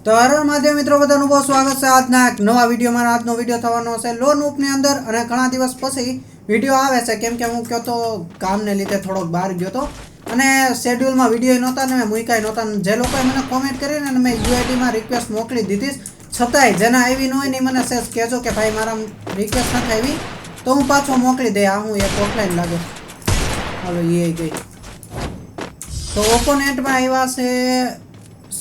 તો હર મહાદેવ મિત્રો, બધાનું બહુ સ્વાગત છે આજના એક નવા વિડીયોમાં. આજનો વિડીયો થવાનો છે લોન ઉપની અંદર, અને ઘણા દિવસ પછી વિડીયો આવે છે કેમ કે હું કહો તો કામને લીધે થોડોક બહાર ગયો હતો અને શેડ્યુલમાં વિડીયો નહોતા ને મેં મૂક્યા નહોતા. જે લોકોએ મને કોમેન્ટ કરીને અને મેં યુઆઈડીમાં રિક્વેસ્ટ મોકલી દીધી, છતાંય જેના આવી ન હોય ને મને સેજ કહેજો કે ભાઈ મારા રિક્વેસ્ટ નથી આવી તો હું પાછો મોકલી દે. આ હું એક ઓફલાઈન લાગે. હાલો એ ગઈ. તો ઓપોનેન્ટમાં આવ્યા છે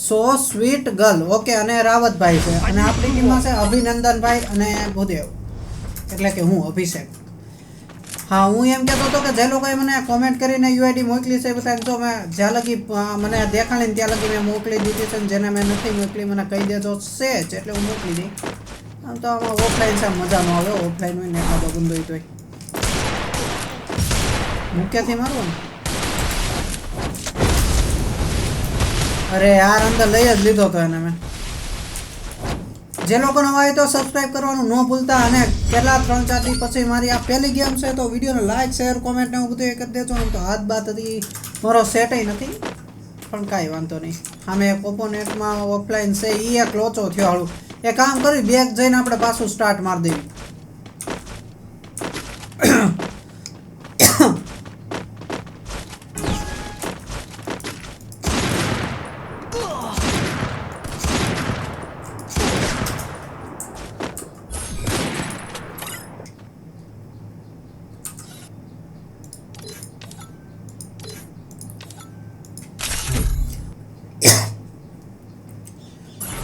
સો સ્વીટ ગર્લ, ઓકે, અને રાવતભાઈ છે, અને આપણી ટીમમાં છે અભિનંદનભાઈ અને ભૂદેવ, એટલે કે હું અભિષેક. હા, હું એમ કહેતો હતો કે જે લોકોએ મને કોમેન્ટ કરીને યુઆઈડી મોકલી છે બધાને તો મેં જ્યાં લગી મને દેખાડીને ત્યાં લગી મેં મોકલી દીધી છે, જેને મેં નથી મોકલી મને કહી દેજો છે જ, એટલે હું મોકલી દઈ. આમ તો આમાં ઓફલાઈન છે મજા ન આવે, ઓફલાઈન હોય ને એકાદો ગુંદો તોય મુખ્યથી મારું ને. અરે યાર, અંદર લઈ જ લીધો હતો એને મેં. જે લોકો નવા હોય તો સબસ્ક્રાઈબ કરવાનું ન ભૂલતા, અને કેટલા 3-4 દી પછી મારી આ પહેલી ગેમ છે તો વિડીયોને લાઈક શેર કોમેન્ટ ને એવું બધું એ કરી દેજો. આમ તો હાથ બાત હતી મારો સેટય નથી, પણ કાંઈ વાંધો નહીં. સામે એક ઓપોનેન્ટમાં ઓફલાઈન છે, એ એક લોચો થયો હાળું. એ કામ કરી બેક જઈને આપણે પાછું સ્ટાર્ટ મારી દેવી.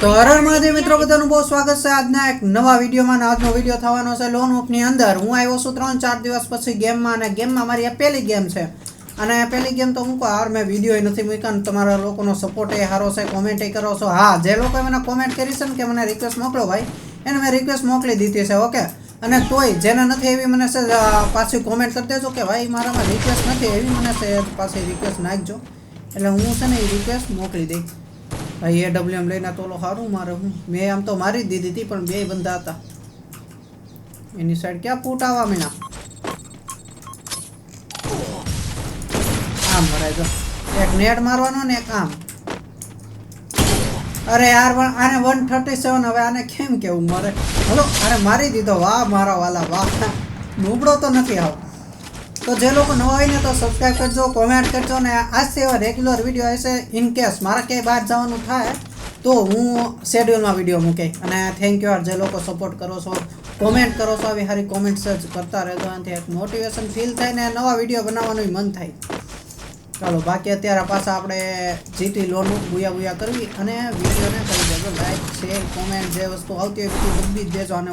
તો હર મહાદેવ મિત્રો, બધાનું બહુ સ્વાગત છે આજના એક નવા વિડીયોમાં. આજનો વિડીયો થવાનો છે લોન ઓફની અંદર. હું આવ્યો છું 3-4 દિવસ પછી ગેમમાં, અને ગેમમાં મારી આ પહેલી ગેમ છે. અને પહેલી ગેમ તો મૂકો હાર, મેં વિડીયો નથી મૂક્યા ને તમારા લોકોનો સપોર્ટ એ સારો છે, કોમેન્ટ એ કરો છો. હા, જે લોકોએ મને કોમેન્ટ કરી છે ને કે મને રિક્વેસ્ટ મોકલો ભાઈ, એને મેં રિક્વેસ્ટ મોકલી દીધી છે, ઓકે. અને તોય જેને નથી એવી મને છે પાછી કોમેન્ટ કરી દેજો કે ભાઈ મારામાં રિક્વેસ્ટ નથી એવી, મને છે પાછી રિક્વેસ્ટ નાખજો, એટલે હું છે ને એ રિક્વેસ્ટ મોકલી દઈ. ભાઈ AWM લઈને તો સારું મારે. મેં આમ તો મારી જ દીધી હતી, પણ બે બંદા હતા એની સાઈડ. ક્યાં ફૂટ આવવા મીના આમ મરાય જો. એક નેટ મારવાનો ને એક આમ. અરે યાર, આને 137. હવે આને કેમ કેવું મારે. હલો, અરે મારી દીધો. વાહ મારા વાલા વાહ, નૂબળો તો નથી આવ. તો જે લોકો નવા હોય ને તો સબસ્ક્રાઈબ કરજો, કોમેન્ટ કરજો, ને આજથી એવા રેગ્યુલર વિડીયો હશે. ઇન કેસ મારે ક્યાંય બહાર જવાનું થાય તો હું શેડ્યુલમાં વિડીયો મૂકે. અને થેન્ક યુ યાર, જે લોકો સપોર્ટ કરો છો, કોમેન્ટ કરો છો, આવી સારી કોમેન્ટ્સ જ કરતા રહેજો. એનાથી એક મોટિવેશન ફીલ થાય ને નવા વિડીયો બનાવવાનું મન થાય. ચાલો, બાકી અત્યારે પાછા આપણે જીતી લોનનું બુયા કરવી, અને વિડીયોને કરી દેજો લાઈક શેર કોમેન્ટ, જે વસ્તુ આવતી હોય બધું બદલી જ દેજો. અને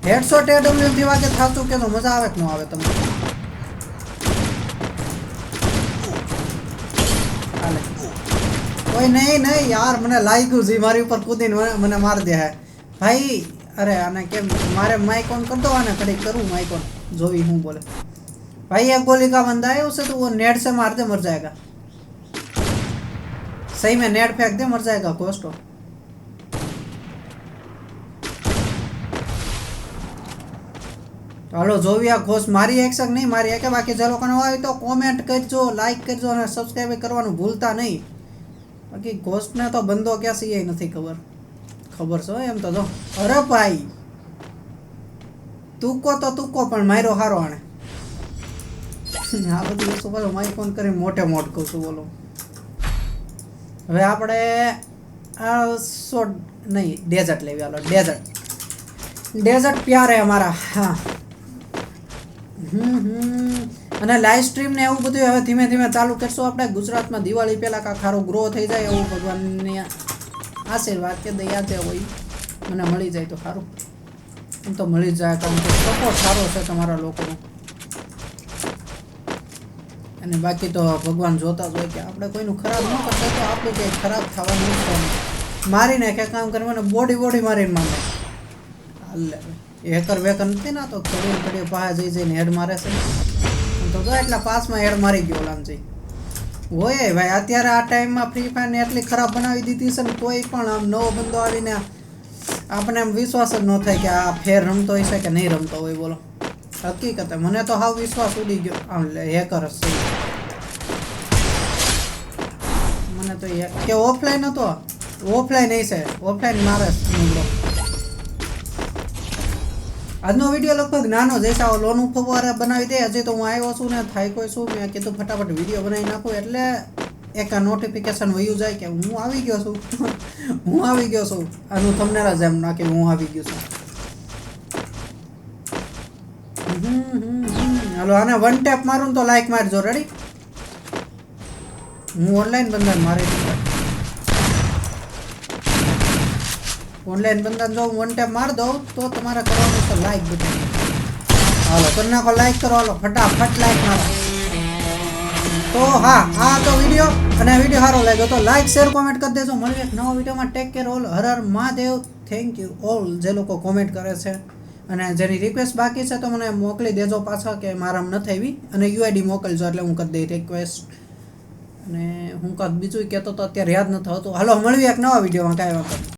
હેડશોટ AWMથી વાગે થાતું કે તો મજા આવે કે ન આવે તમને. કોઈ નહીં યાર, મને લાગ્યું છે મારી ઉપર કૂદીને મને મારી દે હે ભાઈ. અરે આને કેમ મારે માઇક ઓન કરી દો, આને કડી કરું માઇક ઓન, જોવી હું બોલે. भाई एक गोली का बंदा है, उसे तो वो नेट से मार दे मर जाएगा. सही में नेट फेंक दे मर जाएगा कोस्टो. હાલો જોવી આ ઘોષ મારી એક શક નહીં મારી એક. બાકી જે લોકોને હોય તો કોમેન્ટ કરજો, લાઈક કરજો, અને સબસ્ક્રાઈબ કરવાનું ભૂલતા નહીં. બાકી ઘોષને તો બંદો ક્યાં છે એ નથી ખબર છે એમ તો જો. અરે ભાઈ તુક્કો પણ માર્યો હારો આણે. આ બધી વસ્તુ પાછો માઇક ઓન કરી મોટે મોટ કહું છું. બોલો હવે આપણે આ શોર્ટ નહીં ડેઝર્ટ લેવી. હાલો ડેઝર્ટ પ્યાર હે અમારા. હા અને લાઈવ સ્ટ્રીમ ને એવું બધું હવે ધીમે ધીમે ચાલુ કરશું આપણે. ગુજરાતમાં દિવાળી પહેલાં કાંક સારું ગ્રો થઈ જાય એવું ભગવાનની આશીર્વાદ કે દયા જે હોય મને મળી જાય તો સારું. એમ તો મળી જાય, કારણ કે સપોર્ટ સારો છે તમારા લોકોનો. અને બાકી તો ભગવાન જોતા જ હોય કે આપણે કોઈનું ખરાબ ન કરતા તો આપણું કંઈ ખરાબ થવાનું નથી. મારીને કે કામ કરવાનું બોડી મારીને માંગે. હાલે હેકર વેકર નથી ના, તો ઘડીએ પાસે જઈને હેડ મારે છે. તો જો એટલા પાસમાં હેડ મારી ગયો ઓલામ જઈ હોય ભાઈ. અત્યારે આ ટાઈમમાં ફ્રી ફાયરને એટલી ખરાબ બનાવી દીધી છે ને, કોઈ પણ આમ નવો બંદો આવીને આપણને એમ વિશ્વાસ જ ન થાય કે આ ફેર રમતો હોય છે કે નહીં રમતો હોય. બોલો હકીકતે મને તો હાવ વિશ્વાસ ઉડી ગયો. આમ હેકર જ છે મને તો કે ઓફલાઈન હતો ઓફલાઈન નહીં છે, ઓફલાઈન મારે બ્લોક. આજનો વિડીયો લગભગ નાનો જ છે. લોન ઉપર બનાવી દે. હજી તો હું આવ્યો છું ને થાય કોઈ શું મેં કીધું ફટાફટ વિડીયો બનાવી નાખું એટલે એક નોટિફિકેશન વયું જાય કે હું આવી ગયો છું. હું આવી ગયો છું. આનું થંબનેલ જ એમ નાખી હું આવી ગયો છું. હાલો આને વન ટેપ મારું તો લાઈક મારજો. રેડી? હું ઓનલાઈન બંધન મારી ઓનલાઈન બંધન જો વન ટેપ માર દઉં તો તમારે કરવાનું છે લાઈક બટન. હાલો કરી નાખો, લાઈક કરો. હાલો ફટાફટ લાઈક મારો. તો હા આ તો વિડીયો, અને વિડીયો સારો લાગ્યો તો લાઈક શેર કોમેન્ટ કરી દેજો. મળીએ એક નવા વિડીયોમાં. Take care all. Har Har Mahadev. Thank you all જે લોકો કોમેન્ટ કરે છે અને જેની રિક્વેસ્ટ બાકી છે તો મને મોકલી દેજો પાછા કે મારામાં નથી આવી, અને યુઆઈડી મોકલજો એટલે હું કરી દઈ રિક્વેસ્ટ. અને હું કાંઈક બીજું કહેતો તો અત્યારે યાદ નથી આવતું. હાલો મળીએ એક નવા વિડીયોમાં. કાંઈ વાંધો નહીં.